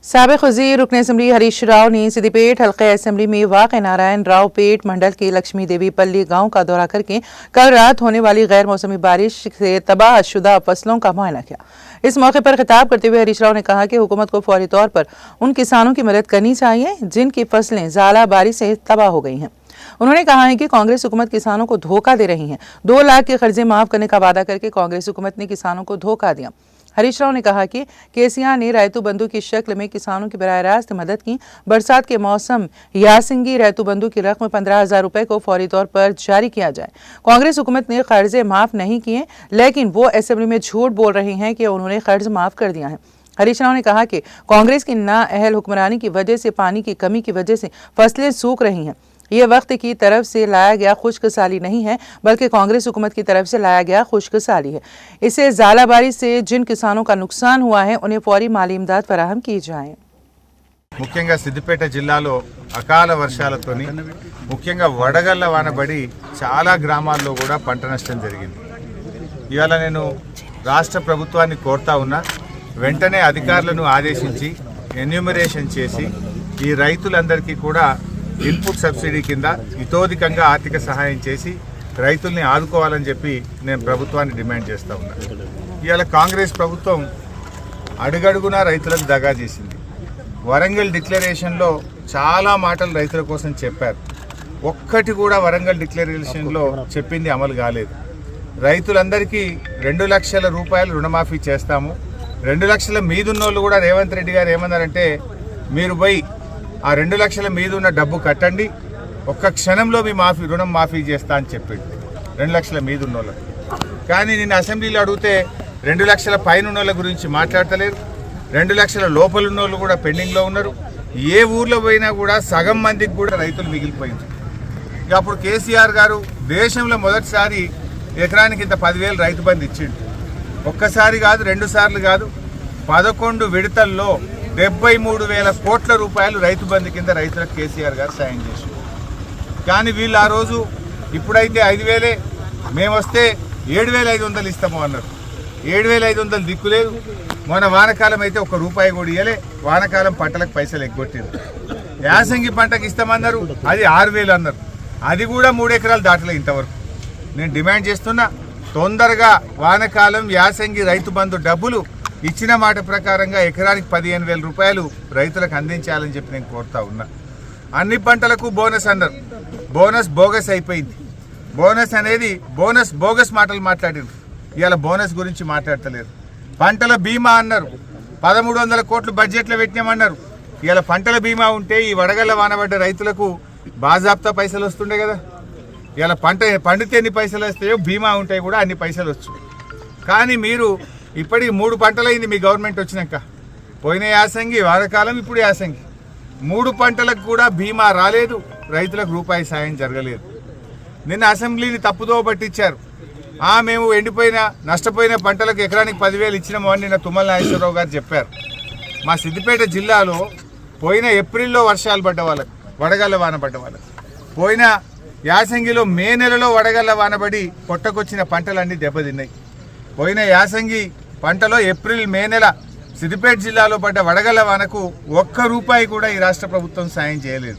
साबिक़ वज़ीर रुकन असम्बली हरीश राव ने सिद्दीपेट हल्के असम्बली में वाक़ नारायण राव पेट मंडल के लक्ष्मी देवी पल्ली गांव का दौरा करके कल रात होने वाली गैर मौसमी बारिश से तबाह शुदा फसलों का मुआयना किया। इस मौके पर खिताब करते हुए हरीश राव ने कहा कि हुकूमत को फौरी तौर पर उन किसानों की मदद करनी चाहिए जिनकी फसलें ज़ाला बारिश से तबाह हो गई हैं। उन्होंने कहा है कि कांग्रेस हुकूमत किसानों को धोखा दे रही है। 2 लाख के कर्जे माफ करने का वादा करके कांग्रेस हुकूमत ने किसानों को धोखा दिया। हरीश राव ने कहा कि केसीआर ने रैतु बंधु की शक्ल में किसानों की बराह रास्त मदद की। बरसात के मौसम यासिंगी रैतु बंधु की रकम 15,000 रुपए को फौरी तौर पर जारी किया जाए। कांग्रेस हुकूमत ने कर्जे माफ नहीं किए, लेकिन वो असेंबली में झूठ बोल रहे हैं कि उन्होंने कर्ज माफ कर दिया है। हरीश राव ने कहा कि कांग्रेस की नाअहल हुक्मरानी की वजह से पानी की कमी की वजह से फसलें सूख रही हैं। ये वक्त की तरफ से लाया गया खुश्क साली नहीं है, बल्कि कांग्रेस हुकूमत की तरफ से लाया गया खुश्क साली है। इसे ज़ाला बारिश से जिन किसानों का नुकसान हुआ है उन्हें फौरी माली इमदाद फराहम की जाए। ముఖ్యంగా సిద్దిపేట జిల్లాలో అకాల వర్షాలతోని ముఖ్యంగా వడగళ్ల వానబడి చాలా గ్రామాల్లో కూడా పంట నష్టం జరిగింది. ఇవాళ నేను రాష్ట్ర ప్రభుత్వాన్ని కోరుతా ఉన్నా, వెంటనే అధికారులను ఆదేశించి ఎన్యూమరేషన్ చేసి ఈ రైతులందరికీ కూడా ఇన్పుట్ సబ్సిడీ కింద ఇతోధికంగా ఆర్థిక సహాయం చేసి రైతుల్ని ఆదుకోవాలని చెప్పి నేను ప్రభుత్వాన్ని డిమాండ్ చేస్తూ ఉన్నా. ఇవాళ కాంగ్రెస్ ప్రభుత్వం అడుగడుగునా రైతులకు దగా చేసింది. వరంగల్ డిక్లరేషన్లో చాలా మాటలు రైతుల కోసం చెప్పారు. ఒక్కటి కూడా వరంగల్ డిక్లరేషన్లో చెప్పింది అమలు కాలేదు. రైతులందరికీ 2 లక్షల రూపాయలు రుణమాఫీ చేస్తాము. 2 లక్షల మీదున్నోళ్ళు కూడా రేవంత్ రెడ్డి గారు ఏమన్నారంటే, మీరు పోయి ఆ 2 లక్షల మీద ఉన్న డబ్బు కట్టండి, ఒక్క క్షణంలో మీ రుణం మాఫీ చేస్తా అని చెప్పింది 2 లక్షల మీద ఉన్నోళ్ళకి. కానీ నేను అసెంబ్లీలో అడిగితే 2 లక్షల పైన ఉన్నోళ్ళ గురించి మాట్లాడతలేరు. 2 లక్షల లోపల ఉన్నోళ్ళు కూడా పెండింగ్లో ఉన్నారు. ఏ ఊర్లో పోయినా కూడా సగం మందికి కూడా రైతులు మిగిలిపోయింది. ఇక అప్పుడు కేసీఆర్ గారు దేశంలో మొదటిసారి ఎకరానికి ఇంత 10,000 రైతు బంధు ఇచ్చిండు. ఒక్కసారి కాదు, 2 సార్లు కాదు, 11 విడతల్లో 73,000 కోట్ల రూపాయలు రైతు బంధు కింద రైతులకు కేసీఆర్ గారు సాయం చేశారు. కానీ వీళ్ళు ఆ రోజు ఇప్పుడైతే 5,000, మేము వస్తే 7,500 ఇస్తాము అన్నారు. 7,500 దిక్కులేదు. మొన్న వానకాలం అయితే ₹1 కూడా ఇవ్వలే. వానకాలం పంటలకు పైసలు ఎగ్గొట్టారు. యాసంగి పంటకు ఇస్తామన్నారు, అది 6,000 అన్నారు. అది కూడా 3 ఎకరాలు దాటలే ఇంతవరకు. నేను డిమాండ్ చేస్తున్నా, తొందరగా వానకాలం యాసంగి రైతు బంధు డబ్బులు ఇచ్చిన మాట ప్రకారంగా ఎకరానికి 15,000 రూపాయలు రైతులకు అందించాలని చెప్పి నేను కోరుతా ఉన్నా. అన్ని పంటలకు బోనస్ అన్నారు. బోనస్ బోగస్ అయిపోయింది. బోనస్ అనేది బోగస్ మాటలు మాట్లాడారు. ఇవాళ బోనస్ గురించి మాట్లాడతలేరు. పంటల బీమా అన్నారు. 1,300 కోట్లు బడ్జెట్లో పెట్టినామన్నారు. ఇవాళ పంటల బీమా ఉంటే ఈ వడగళ్ళ వానబడ్డ రైతులకు బాజాబ్తా పైసలు వస్తుండే కదా. ఇవాళ పండితే ఎన్ని పైసలు వస్తాయో బీమా ఉంటాయి కూడా అన్ని పైసలు వచ్చు. కానీ మీరు ఇప్పటికి 3 పంటలైంది మీ గవర్నమెంట్ వచ్చినాక. పోయిన యాసంగి, వానకాలం, ఇప్పుడు యాసంగి. 3 పంటలకు కూడా బీమా రాలేదు. రైతులకు రూపాయి సాయం జరగలేదు. నిన్న అసెంబ్లీని తప్పుదో పట్టించారు. మేము ఎండిపోయిన నష్టపోయిన పంటలకు ఎకరానికి 10,000 ఇచ్చినాము అని నిన్న తుమ్మల నాగేశ్వరరావు గారు చెప్పారు. మా సిద్దిపేట జిల్లాలో పోయిన ఏప్రిల్లో వర్షాలు పడ్డ వాళ్ళకు, వడగళ్ళ వాన పడ్డ వాళ్ళకు, పోయిన యాసంగిలో మే నెలలో వడగళ్ళ వానబడి పొట్టకొచ్చిన పంటలన్నీ దెబ్బతిన్నాయి. పోయిన యాసంగి పంటలో ఏప్రిల్, మే నెల సిద్దిపేట జిల్లాలో పడ్డ వడగళ్ళ వానకు ₹1 కూడా ఈ రాష్ట్ర ప్రభుత్వం సాయం చేయలేదు.